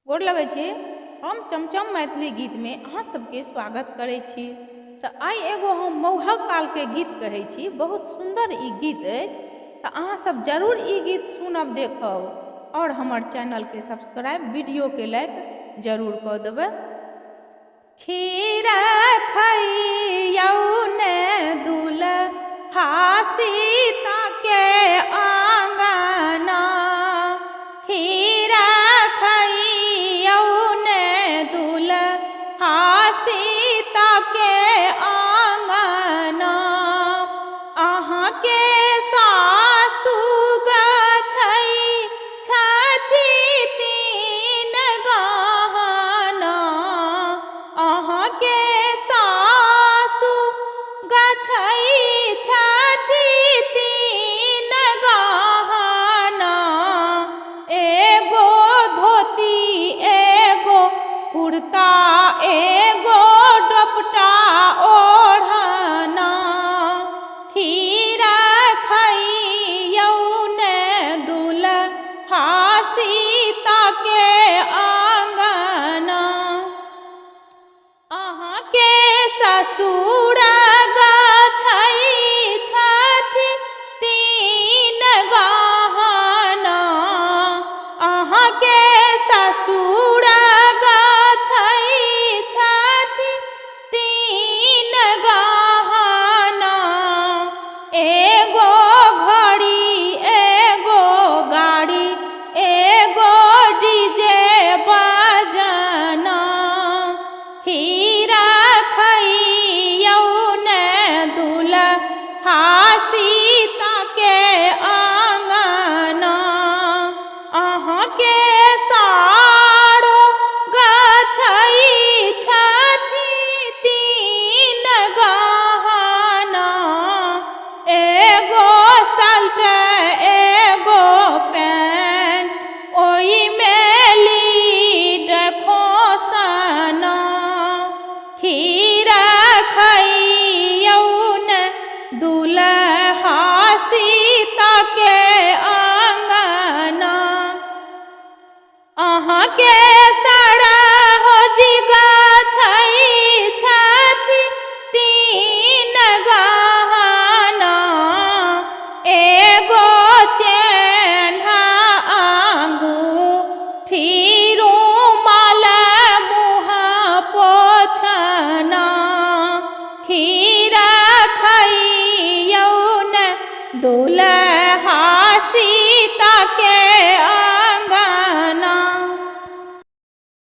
गोर लगै छी। हम चमचम मैथिली गीत में अहाँ सबके स्वागत करै छी। तो आई एगो हम मौहक काल के गीत कहै छी, बहुत सुंदर ई गीत अछि। तो अहाँ सब जरूर ई गीत सुनब, देखब और हमर चैनल के सब्सक्राइब, वीडियो के लाइक जरूर कर देबै। खीर खइयौ ने दुल्हा सीता के आंगना, खीर खइयौ ने दुल्हा सीता के आंगना। अहाँ के सासु गछै छथि तीन गहना, अहाँ के सासु गछै छथि तीन गहना। एगो धोती एगो कुर्ता एगो दुपट्टा ओढ़ना, खीर खइयौ ने दुल्हा सीता के आंगना। अहाँ के ससुर गछै छथि तीन गहना, अहाँ के ससुर गछै छथि तीन गहना। एगो घड़ी एगो गाड़ी एगो डीजे बजना, खीर खइयौ ने दुल्हा सीता के आंगना। अहाँ के सारो गछै छथि तीन गहना, एगो शर्ट एगो पैंट ओहि में लीड खोसना, खीर खइयौ ने दुल्हा सीता के आंगना। अहाँ के सरहोजी गछै छथि तीन गहना, एगो चेन्हा अंगूठी